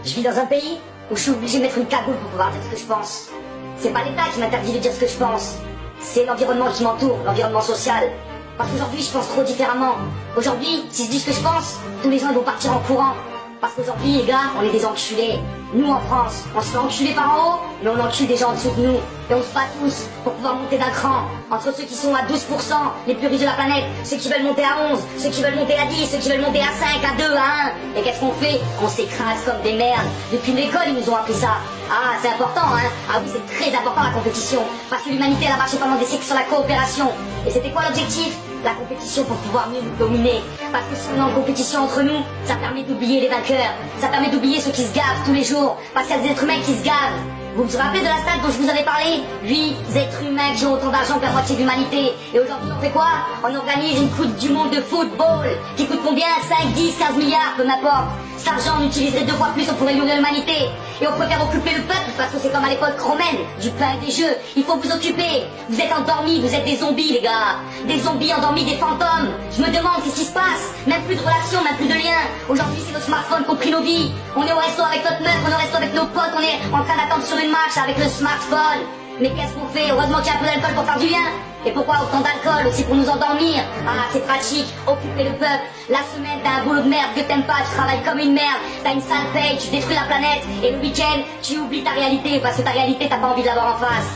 Je vis dans un pays où je suis obligé de mettre une cagoule pour pouvoir dire ce que je pense. C'est pas l'État qui m'interdit de dire ce que je pense. C'est l'environnement qui m'entoure, l'environnement social. Parce qu'aujourd'hui, je pense trop différemment. Aujourd'hui, si je dis ce que je pense, tous les gens vont partir en courant. Parce qu'aujourd'hui, les gars, on est des enculés. Nous, en France, on se fait enculer par en haut, mais on encule des gens en dessous de nous. Et on se bat tous pour pouvoir monter d'un cran. Entre ceux qui sont à 12%, les plus riches de la planète, ceux qui veulent monter à 11, ceux qui veulent monter à 10, ceux qui veulent monter à 5, à 2, à 1. Et qu'est-ce qu'on fait? On s'écrase comme des merdes. Depuis l'école, ils nous ont appris ça. Ah, c'est important, hein? Ah oui, c'est très important la compétition. Parce que l'humanité, elle a marché pendant des siècles sur la coopération. Et c'était quoi l'objectif? La compétition pour pouvoir mieux nous dominer. Parce que si on est en compétition entre nous, ça permet d'oublier les vainqueurs. Ça permet d'oublier ceux qui se gavent tous les jours. Parce qu'il y a des êtres humains qui se gavent. Vous vous rappelez de la stat dont je vous avais parlé? 8 êtres humains qui ont autant d'argent que la moitié de l'humanité. Et aujourd'hui, on fait quoi? On organise une Coupe du Monde de football qui coûte combien? 5, 10, 15 milliards, peu m'importe. Cet argent, on utiliserait 2 fois plus, on pourrait nourrir l'humanité. Et on préfère occuper le peuple parce que c'est comme à l'époque romaine, du pain et des jeux. Il faut vous occuper. Vous êtes endormis, vous êtes des zombies, les gars. Des zombies endormis, des fantômes. Je me demande qu'est-ce qui se passe. Même plus de relations, même plus de liens. Aujourd'hui, c'est nos smartphones qui ont pris nos vies. On est au resto avec notre meuf, on est au resto avec nos potes, on est en train d'attendre sur une marche avec le smartphone. Mais qu'est-ce qu'on fait? Heureusement qu'il y a un peu d'alcool pour faire du bien. Et pourquoi autant d'alcool? Aussi pour nous endormir. Ah, c'est pratique, occuper le peuple. La semaine, t'as un boulot de merde que t'aimes pas, tu travailles comme une merde. T'as une sale paye, tu détruis la planète. Et le week-end, tu oublies ta réalité parce que ta réalité, t'as pas envie de l'avoir en face.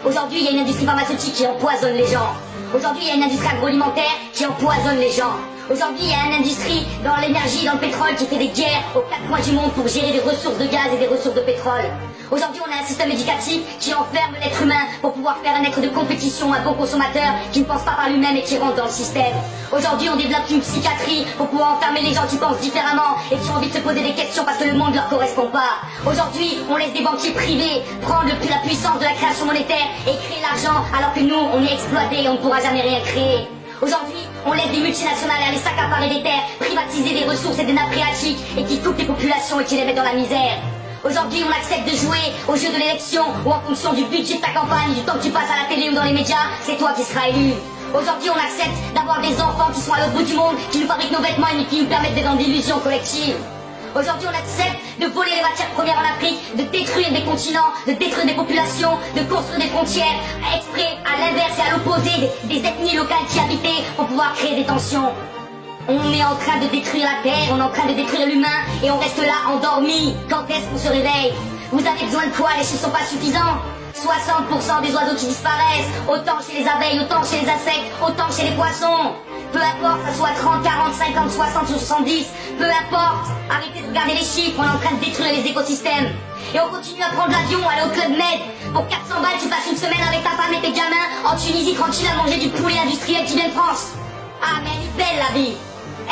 Aujourd'hui, il y a une industrie pharmaceutique qui empoisonne les gens. Aujourd'hui, il y a une industrie agroalimentaire qui empoisonne les gens. Aujourd'hui, il y a une industrie dans l'énergie, dans le pétrole qui fait des guerres aux 4 coins du monde pour gérer des ressources de gaz et des ressources de pétrole. Aujourd'hui, on a un système éducatif qui enferme l'être humain pour pouvoir faire un être de compétition, un bon consommateur qui ne pense pas par lui-même et qui rentre dans le système. Aujourd'hui, on développe une psychiatrie pour pouvoir enfermer les gens qui pensent différemment et qui ont envie de se poser des questions parce que le monde ne leur correspond pas. Aujourd'hui, on laisse des banquiers privés prendre la puissance de la création monétaire et créer l'argent alors que nous, on est exploités et on ne pourra jamais rien créer. Aujourd'hui, on laisse des multinationales aller s'accaparer des terres, privatiser des ressources et des nappes phréatiques et qui coupent les populations et qui les mettent dans la misère. Aujourd'hui, on accepte de jouer au jeu de l'élection où en fonction du budget de ta campagne, du temps que tu passes à la télé ou dans les médias, c'est toi qui seras élu. Aujourd'hui, on accepte d'avoir des enfants qui sont à l'autre bout du monde, qui nous fabriquent nos vêtements et qui nous permettent d'être dans l'illusion collective. Aujourd'hui, on accepte de voler les matières premières en Afrique, de détruire des continents, de détruire des populations, de construire des frontières, exprès à l'inverse et à l'opposé des ethnies locales qui habitaient pour pouvoir créer des tensions. On est en train de détruire la Terre, on est en train de détruire l'humain et on reste là endormi. Quand est-ce qu'on se réveille? Vous avez besoin de quoi? Les chiffres sont pas suffisants. 60% des oiseaux qui disparaissent, autant chez les abeilles, autant chez les insectes, autant chez les poissons. Peu importe, que ça soit 30, 40, 50, 60 ou 70, peu importe. Arrêtez de regarder les chiffres, on est en train de détruire les écosystèmes. Et on continue à prendre l'avion, aller au Club Med. Pour 400 balles, tu passes une semaine avec ta femme et tes gamins en Tunisie tranquille à manger du poulet industriel qui vient de France. Ah, mais elle est belle la vie.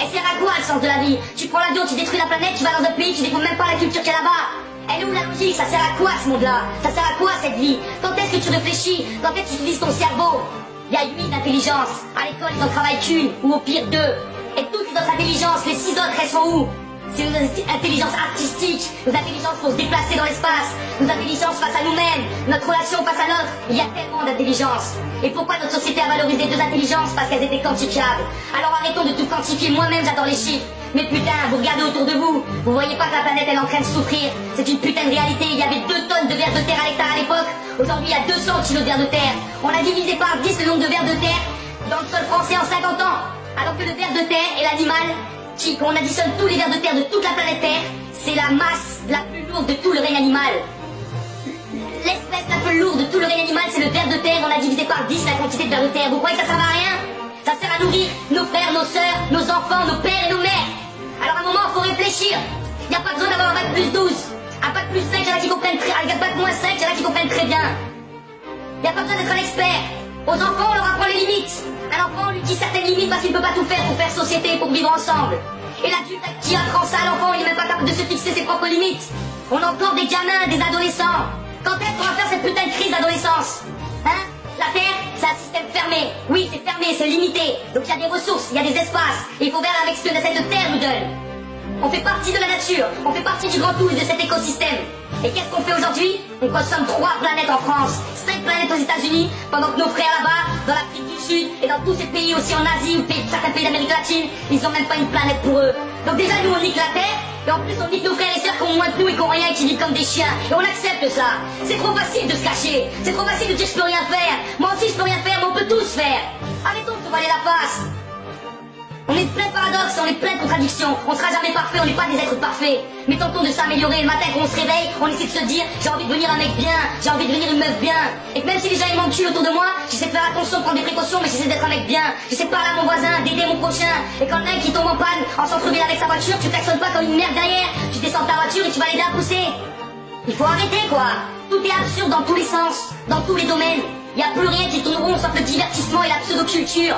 Elle sert à quoi le sens de la vie? Tu prends l'avion, tu détruis la planète, tu vas dans un pays, tu découvres même pas la culture qu'il y a là-bas. Elle est où la logique? Ça sert à quoi ce monde-là? Ça sert à quoi cette vie? Quand est-ce que tu réfléchis? Quand est-ce que tu utilises ton cerveau? Il y a 8 intelligences. À l'école, ils en travaillent qu'une, ou au pire 2. Et toutes les autres intelligences, les 6 autres, elles sont où? C'est nos intelligences artistiques, nos intelligences pour se déplacer dans l'espace, nos intelligences face à nous-mêmes, notre relation face à l'autre. Il y a tellement d'intelligence. Et pourquoi notre société a valorisé 2 intelligences? Parce qu'elles étaient quantifiables. Alors arrêtons de tout quantifier. Moi-même, j'adore les chiffres. Mais putain, vous regardez autour de vous, vous voyez pas que la planète elle est en train de souffrir. C'est une putain de réalité. Il y avait 2 tonnes de vers de terre à l'hectare à l'époque. Aujourd'hui, il y a 200 kilos de vers de terre. On a divisé par 10 le nombre de vers de terre dans le sol français en 50 ans. Alors que le ver de terre est l'animal qui, quand on additionne tous les vers de terre de toute la planète Terre, c'est la masse la plus lourde de tout le règne animal. L'espèce la plus lourde de tout le règne animal, c'est le ver de terre. On a divisé par 10 la quantité de vers de terre. Vous croyez que ça sert à rien? Ça sert à nourrir nos frères, nos sœurs, nos enfants, nos pères et nos mères. Alors à un moment, il faut réfléchir. Il n'y a pas besoin d'avoir un bac plus 12. Un bac plus 5, il y en a qui comprennent très bien. Un bac moins 5, il y en a qui comprennent très bien. Il n'y a pas besoin d'être un expert. Aux enfants, on leur apprend les limites. Un enfant, on lui dit certaines limites parce qu'il ne peut pas tout faire pour faire société, pour vivre ensemble. Et l'adulte qui apprend ça à l'enfant, il n'est même pas capable de se fixer ses propres limites. On a encore des gamins, des adolescents. Quand est-ce qu'on va faire cette putain de crise d'adolescence? Hein? La Terre, c'est un système fermé. Oui, c'est fermé, c'est limité. Donc il y a des ressources, il y a des espaces. Et il faut faire avec ce que cette Terre nous donne. On fait partie de la nature, on fait partie du grand tout et de cet écosystème. Et qu'est-ce qu'on fait aujourd'hui? On consomme 3 planètes en France, 5 planètes aux États-Unis, pendant que nos frères là-bas, dans l'Afrique du Sud et dans tous ces pays aussi en Asie ou certains pays d'Amérique latine, ils ont même pas une planète pour eux. Donc déjà nous on nique la Terre Et en plus, on dit que nos frères et sœurs qui ont moins que nous et qui ont rien et qui vivent comme des chiens. Et on accepte ça. C'est trop facile de se cacher. C'est trop facile de dire je peux rien faire. Moi aussi je peux rien faire, mais on peut tous faire. Arrêtons de se voiler la face. On est plein de paradoxes, on est plein de contradictions. On sera jamais parfait, on n'est pas des êtres parfaits. Mais tentons de s'améliorer. Le matin quand on se réveille, on essaie de se dire j'ai envie de devenir un mec bien, j'ai envie de devenir une meuf bien. Et que même si les gens ils manquent autour de moi, j'essaie de faire attention, de prendre des précautions, mais j'essaie d'être un mec bien. J'essaie de parler à mon voisin, d'aider mon prochain. Et quand un qui tombe en panne en centre-ville avec sa voiture, tu klaxonnes pas comme une merde derrière. Tu descends de ta voiture et tu vas l'aider à pousser. Il faut arrêter quoi. Tout est absurde dans tous les sens, dans tous les domaines. Il n'y a plus rien qui tourne rond sauf le divertissement et la pseudo-culture.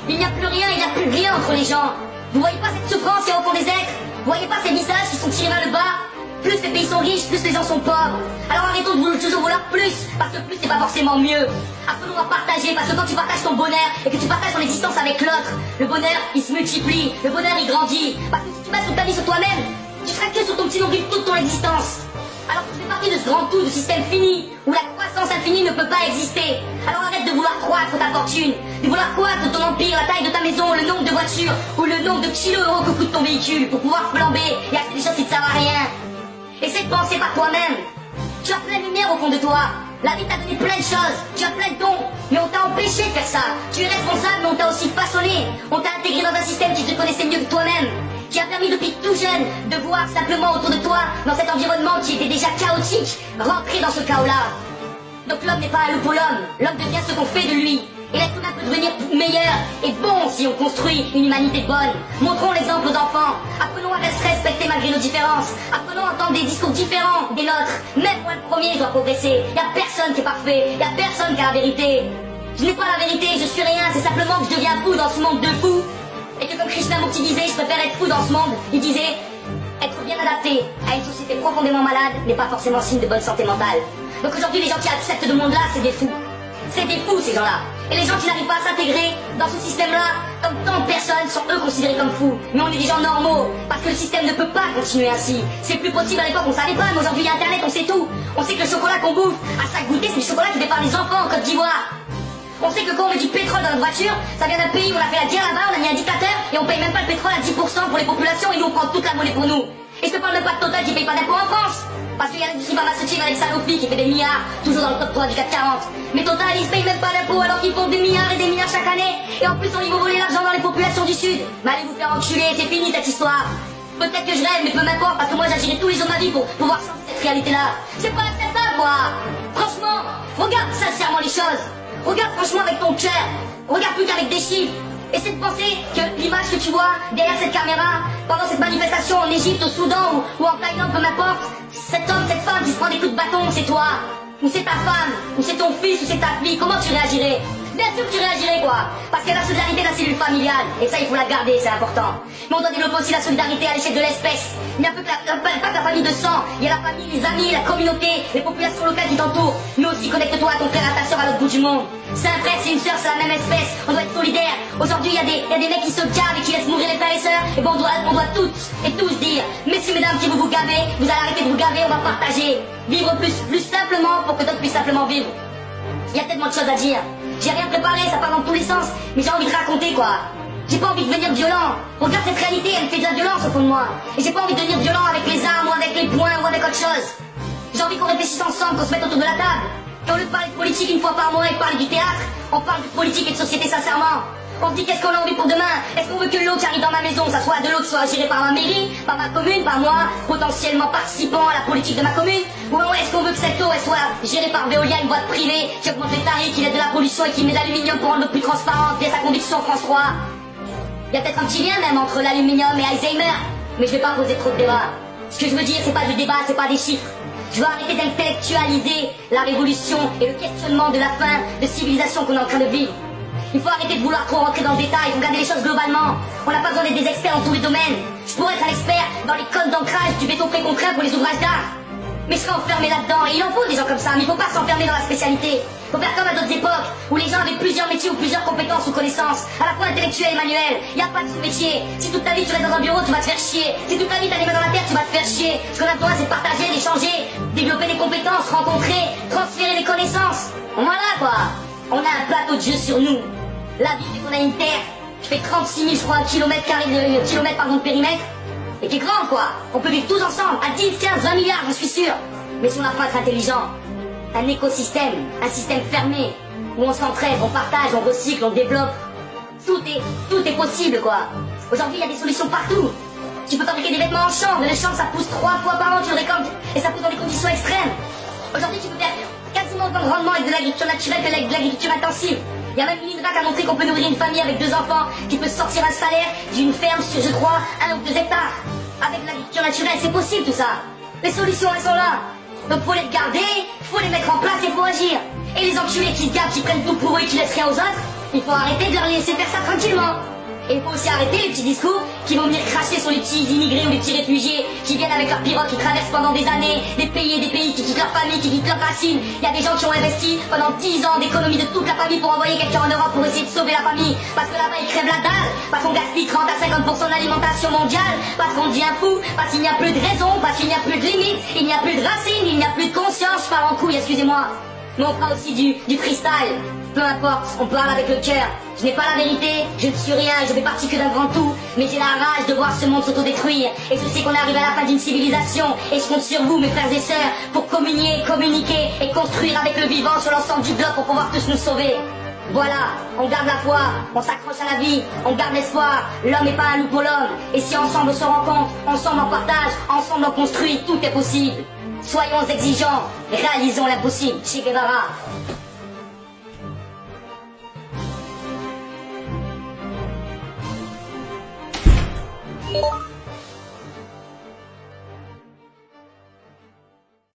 Il n'y a plus rien, il n'y a plus rien entre les gens. Vous voyez pas cette souffrance qu'il y a au fond des êtres? Vous voyez pas ces visages qui sont tirés vers le bas? Plus les pays sont riches, plus les gens sont pauvres. Alors arrêtons de toujours vouloir plus, parce que plus c'est pas forcément mieux. Apprenons à partager, parce que quand tu partages ton bonheur et que tu partages ton existence avec l'autre, le bonheur il se multiplie, le bonheur il grandit. Parce que si tu bases toute ta vie sur toi-même, tu seras que sur ton petit nombril toute ton existence. Alors tu fais partie de ce grand tout, de système fini, où la croissance infinie ne peut pas exister. Alors arrête de vouloir croître ta fortune, de vouloir croître ton empire, la taille de ta maison, le nombre de voitures, ou le nombre de kilos que coûte ton véhicule, pour pouvoir flamber et acheter des choses qui ne servent à rien. Essaie de penser par toi-même. Tu as plein de lumière au fond de toi. La vie t'a donné plein de choses, tu as plein de dons, mais on t'a empêché de faire ça. Tu es responsable, mais on t'a aussi façonné. On t'a intégré dans un système qui te connaissait mieux que toi-même, qui a permis depuis tout jeune de voir simplement autour de toi, dans cet environnement qui était déjà chaotique, rentrer dans ce chaos-là. Donc l'homme n'est pas un loup pour l'homme, l'homme devient ce qu'on fait de lui. Et l'être humain peut devenir meilleur et bon si on construit une humanité bonne. Montrons l'exemple aux enfants. Apprenons à se respecter malgré nos différences. Apprenons à entendre des discours différents des nôtres. Même moi le premier, je dois progresser. Il n'y a personne qui est parfait. Il n'y a personne qui a la vérité. Je n'ai pas la vérité, je suis rien. C'est simplement que je deviens fou dans ce monde de fous. Et que comme Krishnamurti disait, je préfère être fou dans ce monde. Il disait, être bien adapté à une société profondément malade n'est pas forcément signe de bonne santé mentale. Donc aujourd'hui, les gens qui acceptent ce monde-là, c'est des fous. C'est des fous ces gens-là. Et les gens qui n'arrivent pas à s'intégrer dans ce système-là, comme tant de personnes, sont eux considérés comme fous. Mais on est des gens normaux, parce que le système ne peut pas continuer ainsi. C'est plus possible à l'époque, on savait pas, mais aujourd'hui il y a Internet, on sait tout. On sait que le chocolat qu'on bouffe, à chaque goûter, c'est du chocolat qui fait par les enfants en Côte d'Ivoire. On sait que quand on met du pétrole dans notre voiture, ça vient d'un pays où on a fait la guerre là-bas, on a mis un dictateur, et on paye même pas le pétrole à 10% pour les populations, et nous on prend toute la monnaie pour nous. Et je te parle même pas de Total qui paye pas d'impôts en France. Parce qu'il y a l'industrie pharmaceutique avec Sanofi qui fait des milliards, toujours dans le top 3 du CAC 40. Mais Total, ils se payent même pas d'impôts alors qu'ils font des milliards et des milliards chaque année. Et en plus, on y va voler l'argent dans les populations du Sud. Mais allez vous faire enculer, c'est fini cette histoire. Peut-être que je rêve, mais peu m'importe, parce que moi j'agirai tous les jours de ma vie pour pouvoir changer cette réalité-là. C'est pas acceptable, quoi. Franchement, regarde sincèrement les choses. Regarde franchement avec ton cœur. Regarde plus qu'avec des chiffres. Essaie de penser que l'image que tu vois derrière cette caméra, pendant cette manifestation en Égypte, au Soudan ou en Thaïlande, peu m'importe, cet homme, cette femme qui se prend des coups de bâton, c'est toi. Ou c'est ta femme, ou c'est ton fils, ou c'est ta fille, comment tu réagirais? Bien sûr que tu réagirais quoi. Parce qu'il y a la solidarité de la cellule familiale. Et ça il faut la garder, c'est important. Mais on doit développer aussi la solidarité à l'échelle de l'espèce. Il n'y a pas que la famille de sang. Il y a la famille, les amis, la communauté, les populations locales qui t'entourent. Mais aussi connecte-toi à ton frère, à ta soeur à l'autre bout du monde. C'est un frère, c'est une soeur, c'est la même espèce. On doit être solidaire. Aujourd'hui il y a des mecs qui se gavent et qui laissent mourir les frères et sœurs. Et bon on doit toutes et tous dire, messieurs mesdames qui vous gavez, vous allez arrêter de vous gaver, on va partager. Vivre plus simplement pour que d'autres puissent simplement vivre. Il y a tellement de choses à dire. J'ai rien préparé, ça part dans tous les sens, mais j'ai envie de raconter quoi. J'ai pas envie de devenir violent. Regarde cette réalité, elle fait de la violence au fond de moi. Et j'ai pas envie de devenir violent avec les armes ou avec les poings ou avec autre chose. J'ai envie qu'on réfléchisse ensemble, qu'on se mette autour de la table. Et au lieu de parler de politique une fois par mois et de parler du théâtre, on parle de politique et de société sincèrement. On se dit qu'est-ce qu'on a envie pour demain. Est-ce qu'on veut que l'eau qui arrive dans ma maison, ça soit de l'eau qui soit gérée par ma mairie, par ma commune, par moi, potentiellement participant à la politique de ma commune? Ou est-ce qu'on veut que cette eau elle soit gérée par Veolia, une boîte privée, qui augmente les tarifs, qui aide de la pollution et qui met de l'aluminium pour rendre l'eau plus transparente via sa conviction France 3? Il y a peut-être un petit lien même entre l'aluminium et Alzheimer, mais je vais pas poser trop de débat. Ce que je veux dire, c'est pas du débat, c'est pas des chiffres. Je veux arrêter d'intellectualiser la révolution et le questionnement de la fin de civilisation qu'on est en train de vivre. Il faut arrêter de vouloir trop rentrer dans le détail, il faut regarder les choses globalement. On n'a pas besoin d'être des experts dans tous les domaines. Je pourrais être un expert dans les codes d'ancrage du béton préconcret pour les ouvrages d'art. Mais je serais enfermé là-dedans, et il en faut des gens comme ça, mais il faut pas s'enfermer dans la spécialité. Il faut faire comme à d'autres époques, où les gens avaient plusieurs métiers ou plusieurs compétences ou connaissances, à la fois intellectuelles et manuelles. Il n'y a pas de sous-métier. Si toute ta vie tu restes dans un bureau, tu vas te faire chier. Si toute ta vie t'as les mains dans la terre, tu vas te faire chier. Ce qu'on a besoin, c'est de partager, d'échanger, développer des compétences, rencontrer, transférer des connaissances. Voilà quoi. On a un plateau de jeu sur nous. La vie, c'est qu'on a une terre qui fait 36 000, je crois, kilomètres de périmètre. et qui est grande, quoi. On peut vivre tous ensemble, à 10, 15, 20 milliards, j'en suis sûr. Mais si on apprend à être intelligent, un écosystème, un système fermé, où on s'entraide, on partage, on recycle, on développe, tout est possible, quoi. Aujourd'hui, il y a des solutions partout. Tu peux fabriquer des vêtements en chambre, les chambres ça pousse 3 fois par an, tu le récoltes, et ça pousse dans des conditions extrêmes. Aujourd'hui, tu peux faire quasiment autant de rendement avec de l'agriculture naturelle que de l'agriculture intensive. Il y a même l'INRA qui a montré qu'on peut nourrir une famille avec 2 enfants qui peut sortir un salaire d'une ferme sur, je crois, 1 ou 2 hectares. Avec l'agriculture naturelle, c'est possible tout ça. Les solutions, elles sont là. Donc faut les garder, faut les mettre en place et faut agir. Et les enculés qui se gardent, qui prennent tout pour eux et qui laissent rien aux autres, il faut arrêter de leur laisser faire ça tranquillement. Et il faut aussi arrêter les petits discours qui vont venir cracher sur les petits immigrés ou les petits réfugiés qui viennent avec leurs pirogues, qui traversent pendant des années des pays et des pays, qui quittent leur famille, qui quittent leurs racines. Il y a des gens qui ont investi pendant 10 ans d'économie de toute la famille pour envoyer quelqu'un en Europe pour essayer de sauver la famille. Parce que là-bas ils crèvent la dalle, parce qu'on gaspille 30 à 50% de l'alimentation mondiale, parce qu'on devient fou, parce qu'il n'y a plus de raison, parce qu'il n'y a plus de limites, il n'y a plus de racines, il n'y a plus de conscience. Je pars en couille, excusez-moi. Mais on fera aussi du freestyle. Peu importe, on parle avec le cœur. Je n'ai pas la vérité, je ne suis rien, je fais partie que d'un grand tout. Mais j'ai la rage de voir ce monde s'autodétruire. Et je sais qu'on arrive à la fin d'une civilisation. Et je compte sur vous, mes frères et sœurs, pour communiquer et construire avec le vivant sur l'ensemble du globe pour pouvoir tous nous sauver. Voilà, on garde la foi, on s'accroche à la vie, on garde l'espoir. L'homme n'est pas un loup pour l'homme. Et si ensemble on se rencontre, ensemble on partage, ensemble on construit, tout est possible. Soyons exigeants, réalisons l'impossible. Che Guevara.